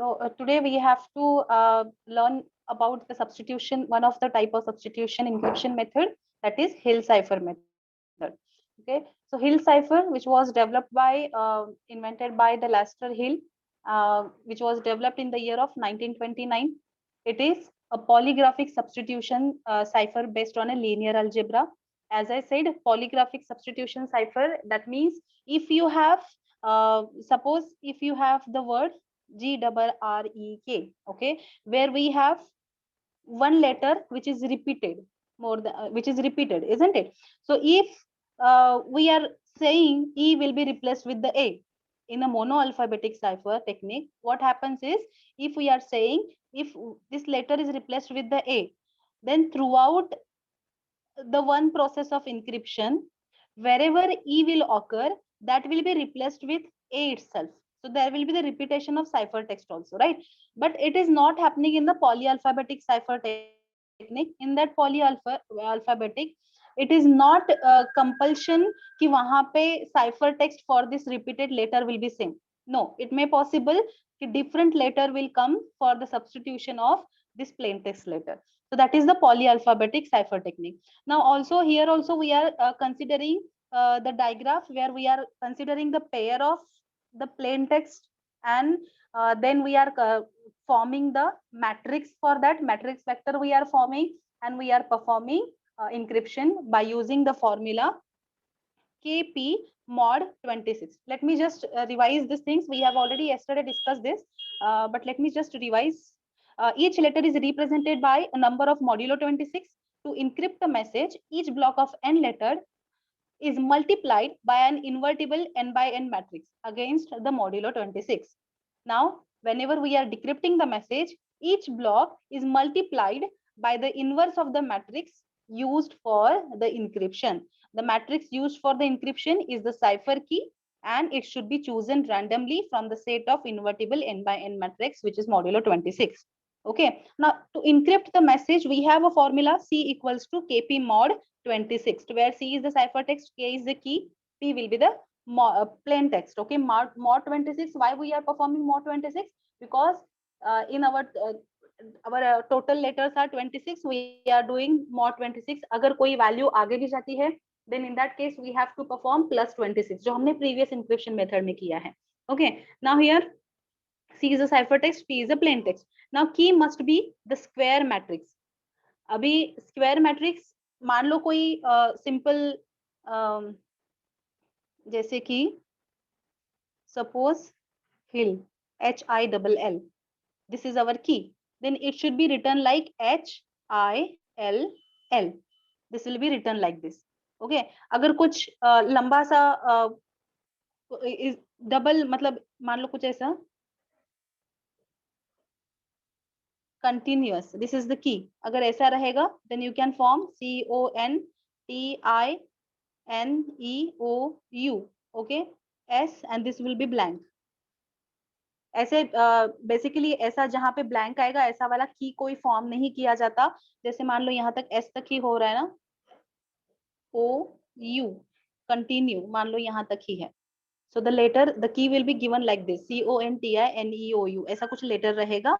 So today we have to learn about the substitution, one of the type of substitution encryption method, that is Hill cipher method. Okay, so Hill cipher, which was developed by invented by the Lester Hill, which was developed in the year of 1929. It is a polygraphic substitution cipher based on a linear algebra. As I said, polygraphic substitution cipher, that means if you have suppose if you have the word GRREK, okay, where we have one letter which is repeated more than which is repeated, isn't it? So if we are saying E will be replaced with the A in a monoalphabetic cipher technique, what happens is, if we are saying if this letter is replaced with the A, then throughout the one process of encryption, wherever E will occur, that will be replaced with A itself. So there will be the repetition of ciphertext also, right? But it is not happening in the polyalphabetic cipher technique. In that polyalphabetic, it is not compulsion कि वहां पे ciphertext for this repeated letter will be same. No, it may possible कि different letter will come for the substitution of this plain text letter. So that is the polyalphabetic cipher technique. Now also here also we are considering the digraph where we are considering the pair of the plain text, and then we are forming the matrix. For that matrix vector we are forming, and we are performing encryption by using the formula KP mod 26. Let me just revise these things. We have already yesterday discussed this, but let me just revise. Each letter is represented by a number of modulo 26. To encrypt the message, each block of n letter is multiplied by an invertible n by n matrix against the modulo 26. Now, whenever we are decrypting the message, each block is multiplied by the inverse of the matrix used for the encryption. The matrix used for the encryption is the cipher key, and it should be chosen randomly from the set of invertible n by n matrix, which is modulo 26. Okay, now to encrypt the message, we have a formula C equals to KP mod 26, where C is the ciphertext, K is the key, P will be the plain text. Okay, mod 26. Why we are performing mod 26? Because in our total letters are 26. We are doing mod 26. अगर कोई value आगे भी जाती है, then in that case we have to perform plus 26, जो हमने previous encryption method में किया है. Okay, now here C is a ciphertext, P is a plain text. Now key must be the square matrix. अभी square matrix मान लो कोई simple जैसे कि suppose Hill, HILL. This is our key. Then it should be written like HILL. This will be written like this. Okay. अगर कुछ लंबा सा double मतलब मान लो कुछ ऐसा continuous, this is the key. अगर ऐसा रहेगा, then you can form CONTINEOU. Okay, S, and this will be blank. ऐसे बेसिकली ऐसा जहां पे ब्लैंक आएगा, ऐसा वाला की कोई फॉर्म नहीं किया जाता. जैसे मान लो यहाँ तक एस तक ही हो रहा है ना, ओ यू कंटिन्यू मान लो यहाँ तक ही है. So the letter, the key will be given like this, CONTINEOU, ऐसा कुछ लेटर रहेगा,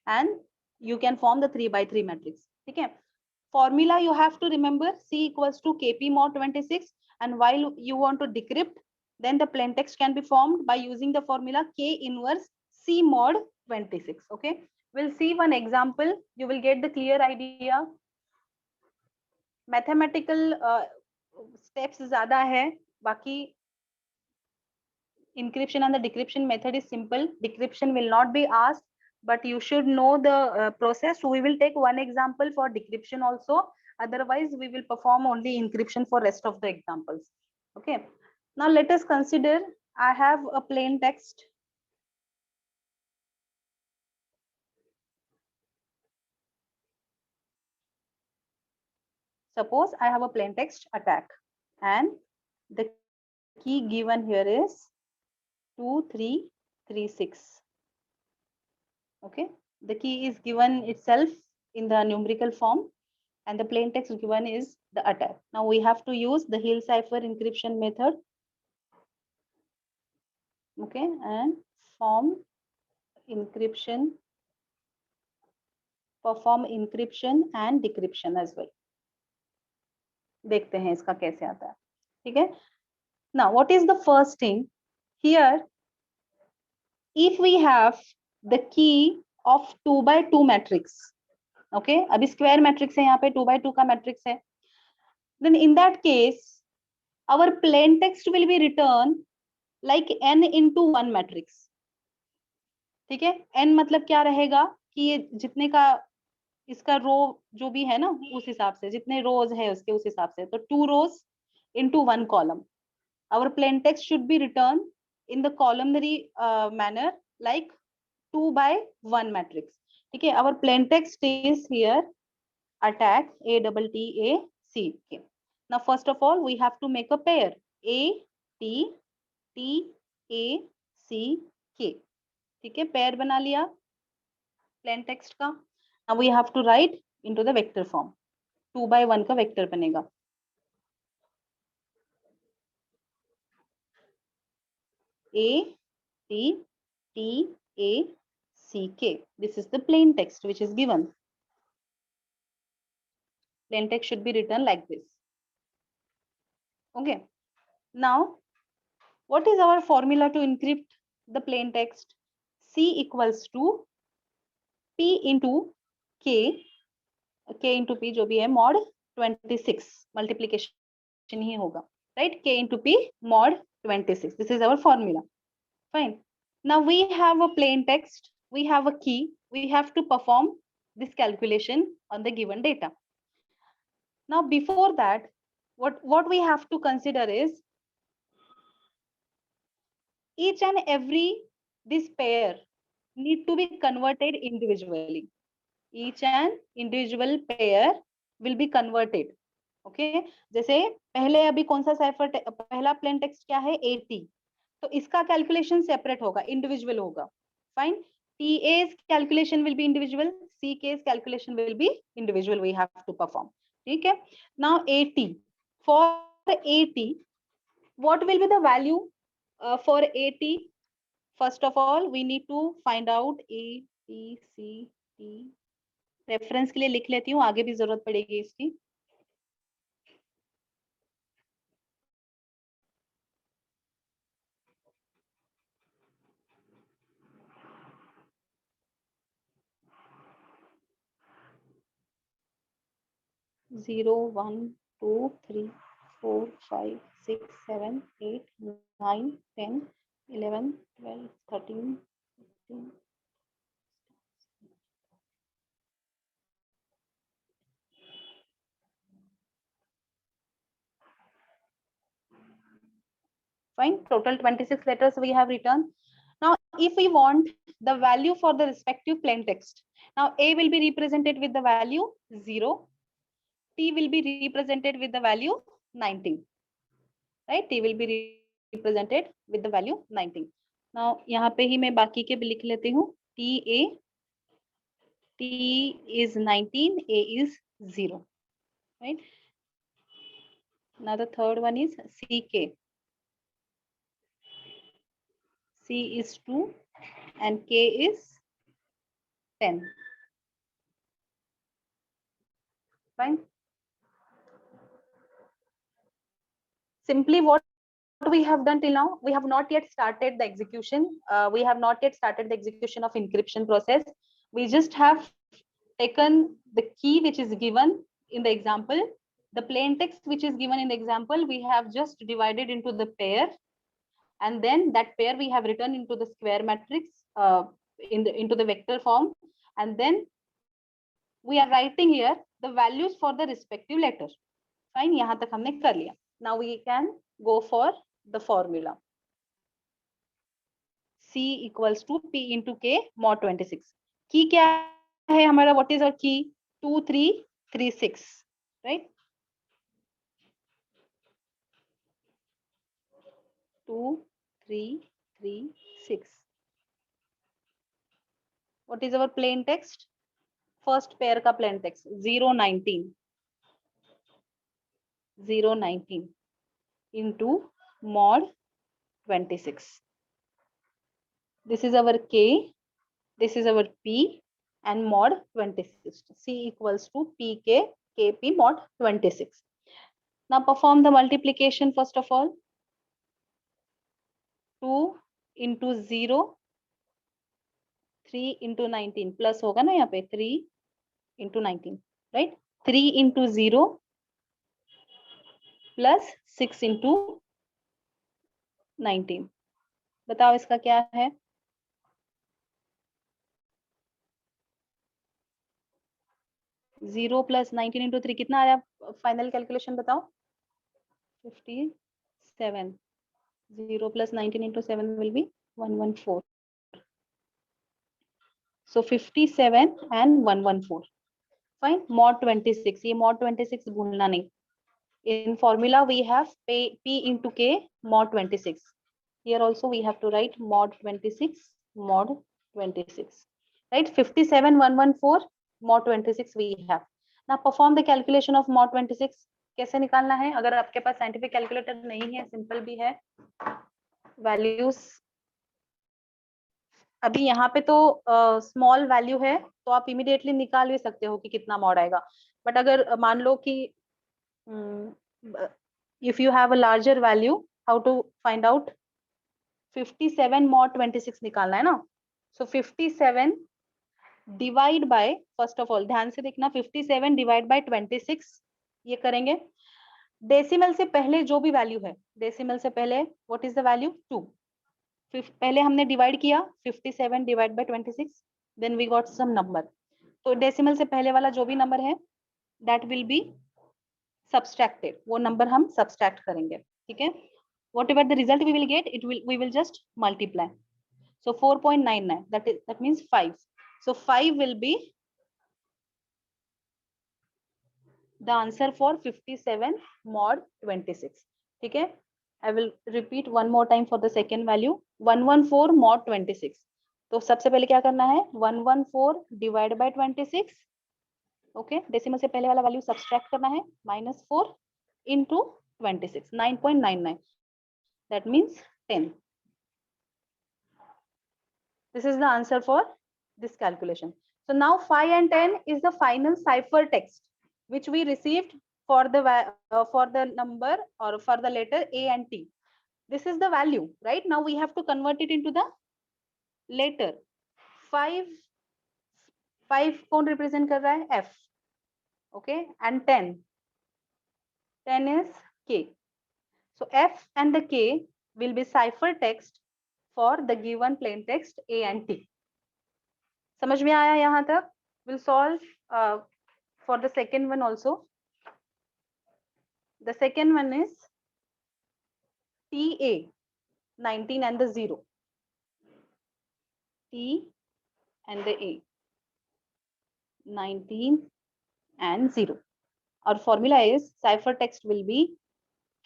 and you can form the 3 by 3 matrix. ठीक है. Formula you have to remember, C equals to KP mod 26, and while you want to decrypt, then the plain text can be formed by using the formula K inverse C mod 26. Okay, we'll see one example. You will get the clear idea. Mathematical steps ज़्यादा है, बाकी encryption and the decryption method is simple. Decryption will not be asked, but you should know the process. We will take one example for decryption also. Otherwise, we will perform only encryption for rest of the examples. Okay. Now let us consider, I have a plain text. Suppose I have a plain text attack, and the key given here is 2336. Okay, the key is given itself in the numerical form, and the plain text given is the attack. Now we have to use the Hill cipher encryption method. Okay, and form encryption, perform encryption and decryption as well. देखते हैं इसका कैसे आता है, ठीक है. Now what is the first thing here? If we have the key of 2 by 2 matrix, okay, अभी square matrix है, यहाँ पे 2 by 2 का मैट्रिक्स है, then in that case our plain text will be written like n into 1 matrix. ठीक है, n मतलब क्या रहेगा कि ये जितने का इसका रो जो भी है ना उस हिसाब से, जितने रोज है उसके उस हिसाब से, तो 2 rows into 1 column. Our plain text should be written in the columnary manner like 2 by 1 matrix. ठीक है, our plain text is here attack ATTACK. Now first of all we have to make a pair ATTACK. ठीक है, pair बना लिया plain text का. Now we have to write into the vector form. 2 by 1 का vector बनेगा. ATTACK. This is the plain text which is given. Plain text should be written like this. Okay. Now, what is our formula to encrypt the plain text? C equals to P into K. K into P जो भी है mod 26 multiplication ही होगा, right? K into P mod 26. This is our formula. Fine. Now we have a plain text. We have a key. We have to perform this calculation on the given data. Now before that, what we have to consider is each and every this pair need to be converted individually. Each and individual pair will be converted. Okay, जैसे पहले अभी कौन सा cipher पहला plain text क्या है 80, तो इसका कैलकुलेशन सेपरेट होगा, इंडिविजुअल होगा. Fine. TA's calculation will be individual, CK's calculation will be individual. We have to perform. ठीक है. Now 80, for 80 what will be the value for 80? First of all we need to find out A B C D. Reference के लिए लिख लेती हूँ, आगे भी जरूरत पड़ेगी इसकी. Zero 1 2 3 4 5 6 7 8 9 10 11 12 13 15. Fine. Total 26 letters we have written. Now if we want the value for the respective plain text, now A will be represented with the value 0, T will be represented with the value 19, right? T will be represented with the value 19. Now यहाँ पे ही मैं बाकी के भी लिख लेती हूँ. T is 19, A is 0, right? Now the third one is CK. C is 2 and K is 10. Fine. Simply what we have done till now, we have not yet started the execution. We have not yet started the execution of encryption process. We just have taken the key which is given in the example, the plain text which is given in the example, we have just divided into the pair, and then that pair we have written into the square matrix into the vector form, and then we are writing here the values for the respective letter. Fine. यहाँ तक हमने कर लिया. Now we can go for the formula. C equals to P into K mod 26. Key क्या है हमारा? What is our key? 2336, right? 2336. What is our plain text? First pair का plain text 019 into mod 26. This is our K. This is our P and mod 26. C equals to PK KP mod 26. Now perform the multiplication first of all. 2 into 0, 3 into 19 plus होगा ना यहाँ पे 3 into 19, right? 3 into 0 plus 6 into 19. बताओ इसका क्या है? 0 plus 19 into 3 कितना आ रहा है? फाइनल कैलकुलेशन बताओ. 57. 0 plus 19 into 7 will be 114. So 57 and 114. Fine. Mod 26. ये mod 26 भूलना नहीं. In formula we have P into K mod 26. Here also we have to write mod 26 mod 26. Right. 57 114 mod 26 we have. Now perform the calculation of mod 26. कैसे निकालना है? अगर आपके पास scientific calculator नहीं है, सिंपल भी है. वैल्यूज अभी यहाँ पे तो स्मॉल वैल्यू है तो आप इमीडिएटली निकाल भी सकते हो कि कितना मॉड आएगा. बट अगर मान लो कि if you have a larger value, how to find out? 57 mod 26 निकालना है ना. So 57 divide by, first of all ध्यान से देखना, 57 divide by 26 ये करेंगे. डेसिमल से पहले जो भी वैल्यू है, डेसिमल से पहले व्हाट इज द वैल्यू? 2. पहले हमने डिवाइड किया 57 divide by 26, then we got some number. तो डेसिमल से पहले वाला जो भी नंबर है दैट विल बी सब्सट्रैक्टेड. वो नंबर हम सब्सट्रैक्ट करेंगे. ठीक है. whatever the result we will get, we will just multiply. So 4.99, that means 5. So 5 will be the answer for 57 mod 26. ठीक है. I will repeat one more time for the second value. 114 mod 26. तो सबसे पहले क्या करना है? 114 divide by 26. Okay. Decimal से पहले वाला वैल्यू सब्सट्रैक्ट करना है. -4 into 26. 9.99. That means 10. This is the answer for this calculation. So now 5 and 10 is the final cipher text which we received for the number or for the letter A and T. This is the value, right? Now we have to convert it into the letter. 5 कौन represent कर रहा है? F. Okay, and 10 is K. So F and the K will be cipher text for the given plain text A and T. समझ में आया यहाँ तक? We'll solve for the second one also. The second one is TA 19 and the 0. T and the A 19 and 0. Our formula is cipher text will be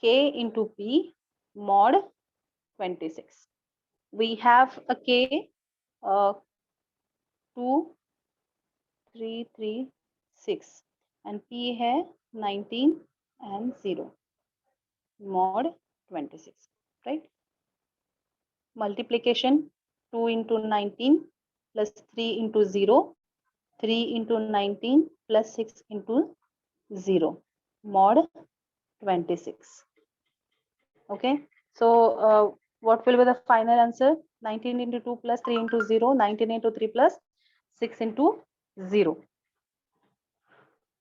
K into P mod 26. We have a K 2 3 3 6 and P है 19 and 0 mod 26, right? Multiplication 2 into 19 plus 3 into 0, 3 into 19 plus 6 into 0 mod 26. Okay, so what will be the final answer? 19 into 2 plus 3 into 0, 19 into 3 plus 6 into 0,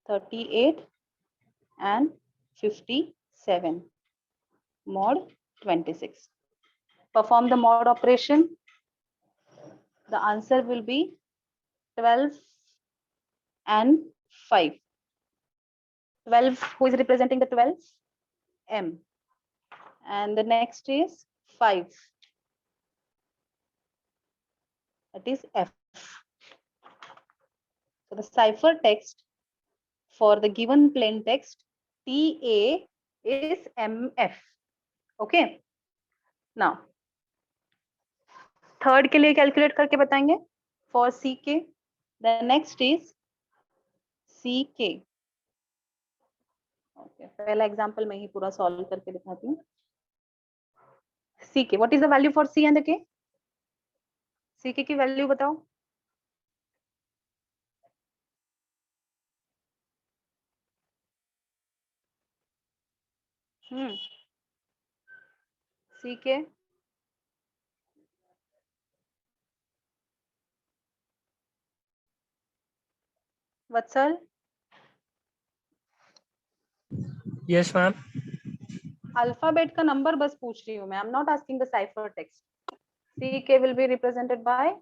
38 and 57 mod 26. Perform the mod operation. The answer will be 12 and 5. 12, who is representing the 12? M. And the next is 5. That is F. So the cipher text for the given plain text TA is MF. Okay. Now, third के लिए calculate करके बताएंगे. For CK, the next is CK. Okay. पहला example मैं ही पूरा solve करके दिखाती हूँ. CK. What is the value for C and the K? CK की value बताओ. CK, Vatsal, Yes, ma'am. Alphabet का नंबर बस पूछ रही हूँ मैं. I'm not asking the cipher text. CK will be represented by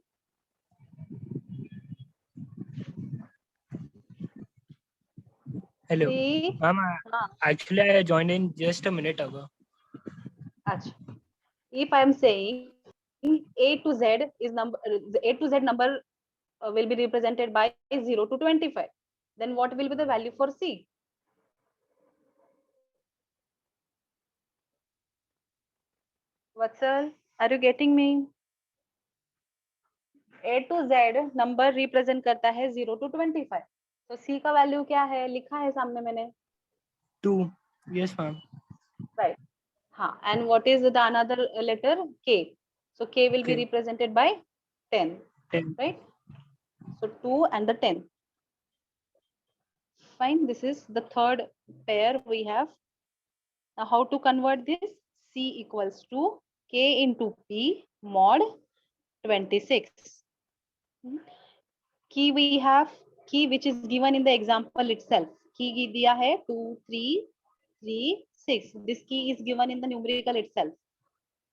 Hello, C. ma'am. हाँ, Actually, I joined in just a minute ago. अच्छा. If I am saying A to Z is number, A to Z number will be represented by 0 to 25, then what will be the value for C? Vatsal, are you getting me? A to Z number represent करता है 0 to 25. तो C का value क्या है? लिखा है सामने मैंने. 2. Yes, ma'am. Right. हाँ. And what is the another letter? K. So K will be Okay. represented by 10. 10. Right. So 2 and the 10. Fine. This is the third pair we have. Now how to convert this? C equals to K into P mod 26. Key we have, key which is given in the example itself. Key दिया है 2 3 3 6. This key is given in the numerical itself.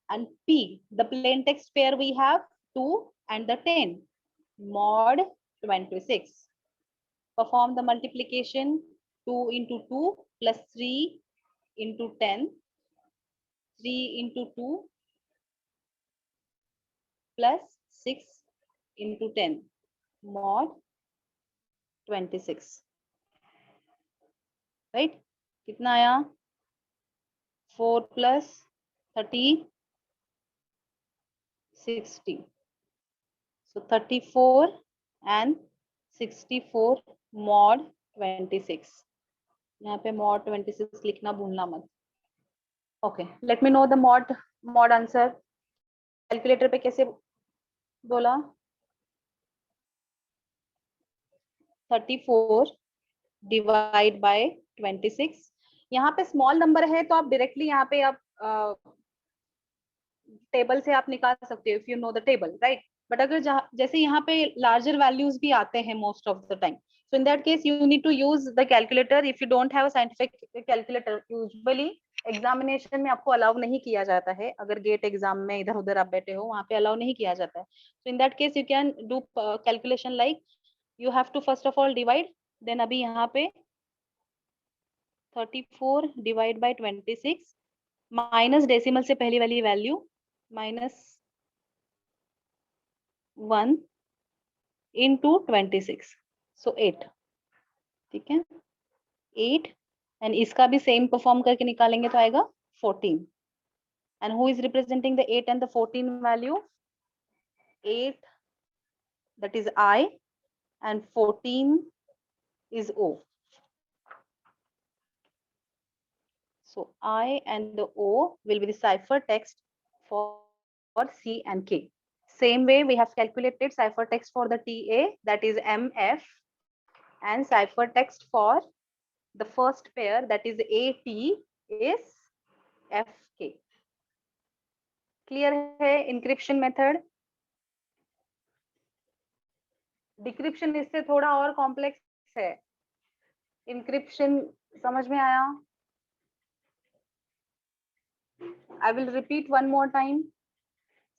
And P, the plain text pair we have 2 and the 10 mod 26. Perform the multiplication. 2 into 2 plus 3 into 10, 3 into 2 plus 6 into 10 mod 26. Right? कितना आया? 4 plus 30, 60. So 34 and 64 mod 26. यहाँ पे mod 26 लिखना भूलना मत. Okay, let me know the mod answer. Calculator पे कैसे बोला? 34 डिवाइड बाय 26. यहाँ पे स्मॉल नंबर है तो आप डायरेक्टली यहाँ पे आप टेबल से आप निकाल सकते हो if you know the table, right. But अगर जैसे यहाँ पे लार्जर वैल्यूज भी आते हैं most of the time, so in that case you need to use the calculator if you don't have a scientific calculator. Usually examination में आपको allow नहीं किया जाता है. अगर गेट एग्जाम में इधर उधर आप बैठे हो वहां पे अलाउ नहीं किया जाता है. so in that case you can do calculation like you have to first of all divide, then अभी यहाँ पे 34 डिवाइड बाय 26 माइनस डेसिमल से पहली वाली वैल्यू माइनस 1 into 26, so 8. ठीक है, 8. एंड इसका भी सेम परफॉर्म करके निकालेंगे तो आएगा 14. And who is representing the 8 and the 14 value? 8, that is I, and 14 is O. So I and the O will be the cipher text for C and K. Same way we have calculated cipher text for the TA, that is MF, and cipher text for the first pair, that is AT, is FK. Clear है encryption method? Decryption इससे थोड़ा और complex है. Encryption समझ में आया? I will repeat one more time.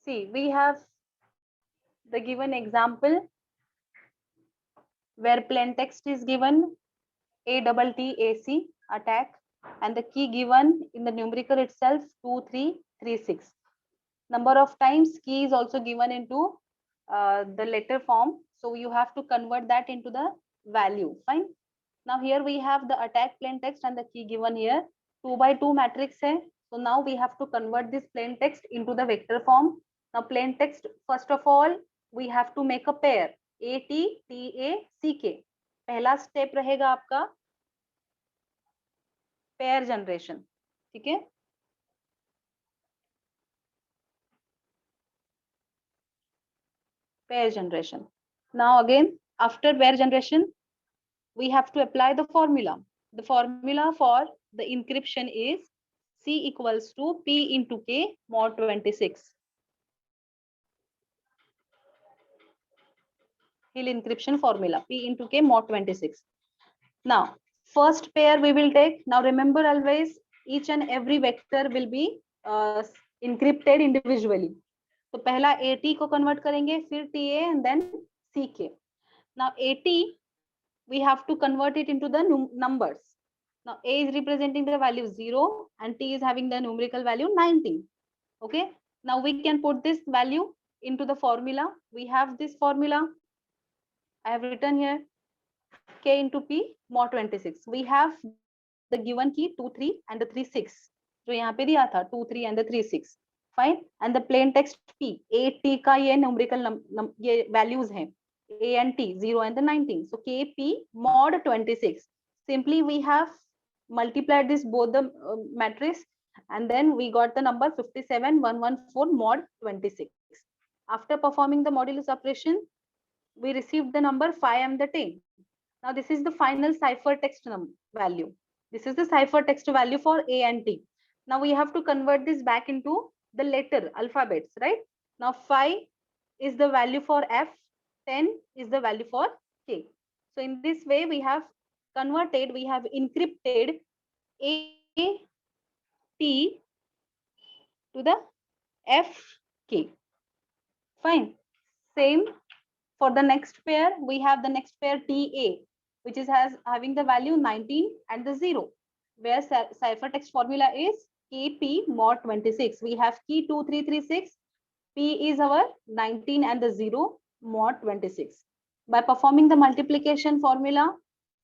See, we have the given example where plain text is given ATTAC attack, and the key given in the numerical itself 2336. Number of times key is also given into the letter form, so you have to convert that into the value. Fine. Now here we have the attack plain text and the key given here 2 by 2 matrix hai. So now we have to convert this plain text into the vector form. Now plain text, first of all we have to make a pair ATTACK. पहला step रहेगा आपका pair generation. ठीक है, pair generation. Now again after pair generation we have to apply the formula. The formula for the encryption is C equals to P into K mod 26. Hill encryption formula P into K mod 26. Now first pair we will take. Now remember always each and every vector will be encrypted individually. तो पहला AT को convert करेंगे, फिर TA and then CK. Now AT we have to convert it into the numbers. Now A is representing the value 0 and T is having the numerical value 19. Okay. Now we can put this value into the formula. We have this formula. I have written here K into P mod 26. We have the given key 2 3 and the 3 6 जो यहाँ पे दिया था 2 3 and the 3 6. Fine. And the plain text P A T का ये numerical ये values हैं A and T 0 and the 19. So K P mod 26. Simply we have multiplied this both the matrix and then we got the number 57114 mod 26. After performing the modulus operation, we received the number 5 and the 10. Now this is the final cipher text value. This is the cipher text value for A and T. Now we have to convert this back into the letter alphabets, right? Now 5 is the value for F, 10 is the value for K. So in this way we have converted, we have encrypted A, T to the F, K. Fine. Same for the next pair, we have the next pair TA, which is having the value 19 and the 0, where ciphertext formula is KP mod 26. We have key 2336, P is our 19 and the 0 mod 26. By performing the multiplication formula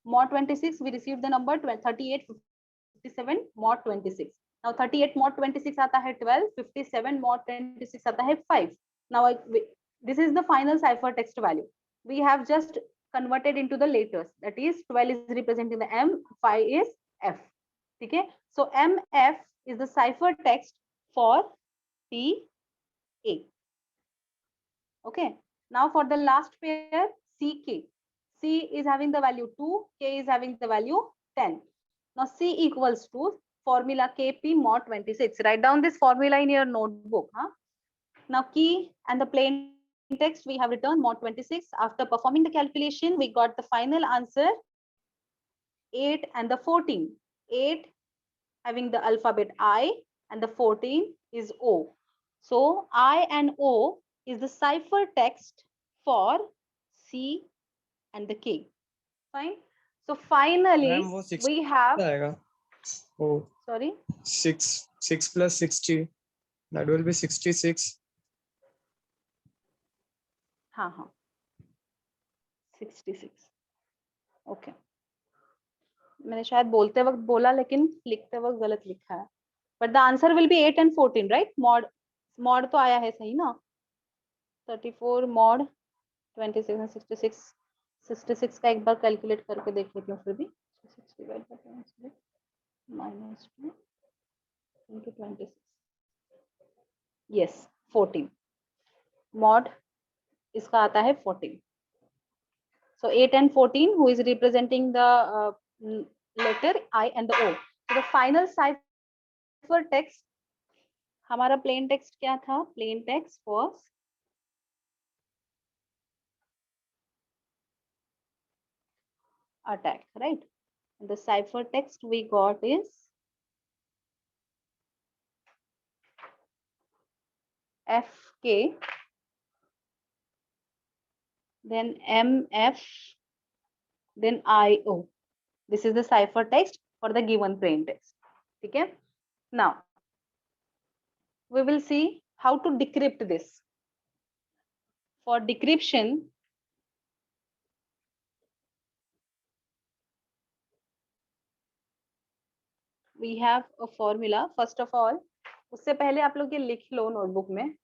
mod 26, we receive the number 3857 mod 26. Now 38 mod 26 आता है 12, 57 mod 26 आता है 5. Now this is the final ciphertext value. We have just converted into the letters. That is 12 is representing the M, 5 is F. Okay. So MF is the ciphertext for TA. Okay. Now for the last pair CK. C is having the value 2, K is having the value 10. Now C equals to formula KP mod 26. Write down this formula in your notebook. Huh? Now key and the plain text we have returned mod 26. After performing the calculation, we got the final answer 8 and the 14. 8 having the alphabet I and the 14 is O. So I and O is the ciphertext for C and the K. Fine. So finally we have sorry 6 plus 60, that will be 66. हाँ 66. Okay मैंने शायद बोलते वक्त बोला लेकिन लिखते वक्त गलत लिखा है. But the answer will be 8 and 14, right? Mod तो आया है सही ना? 34 मॉड 26 and 66. 66 का एक बार कैलकुलेट करके देख लेती हूँ फिर भी. 6 divide by -2 into 26. Yes 14 mod इसका आता है 14. So 8 and 14, who is representing the letter I and the O. So the final cipher text, हमारा plain text क्या था? Plain text was attack, right? And the cipher text we got is FK, then MF, then IO. This is the cipher text for the given plain text. Okay. Now we will see how to decrypt this. For decryption, we have a formula. First of all, उससे पहले आप लोग ये लिख लो notebook में.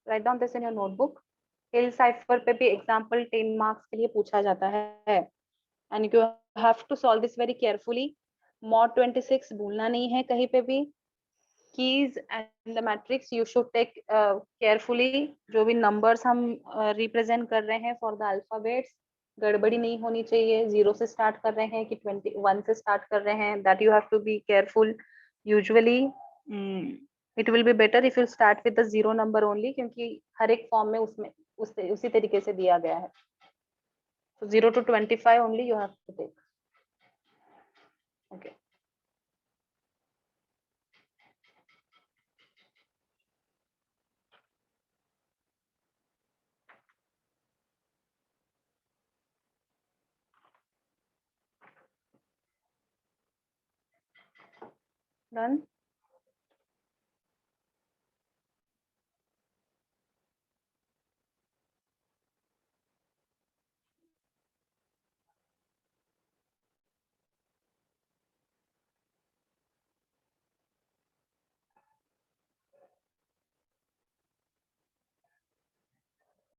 Write down this in your notebook. Hill cipher पे भी example 10 marks के लिए पूछा जाता है. And you have to solve this very carefully. Mod 26 भूलना नहीं है कहीं पे भी. Keys and the matrix you should take carefully. जो भी numbers हम represent कर रहे हैं for the alphabets, गड़बड़ी नहीं होनी चाहिए. 0 से स्टार्ट कर रहे हैं कि 21 से स्टार्ट कर रहे हैं, that you have to be careful. Usually it will be better if you start with the 0 number only, क्योंकि हर एक फॉर्म में उसमें उसी तरीके से दिया गया है. So 0 to 25 only you have to take. Okay. Done.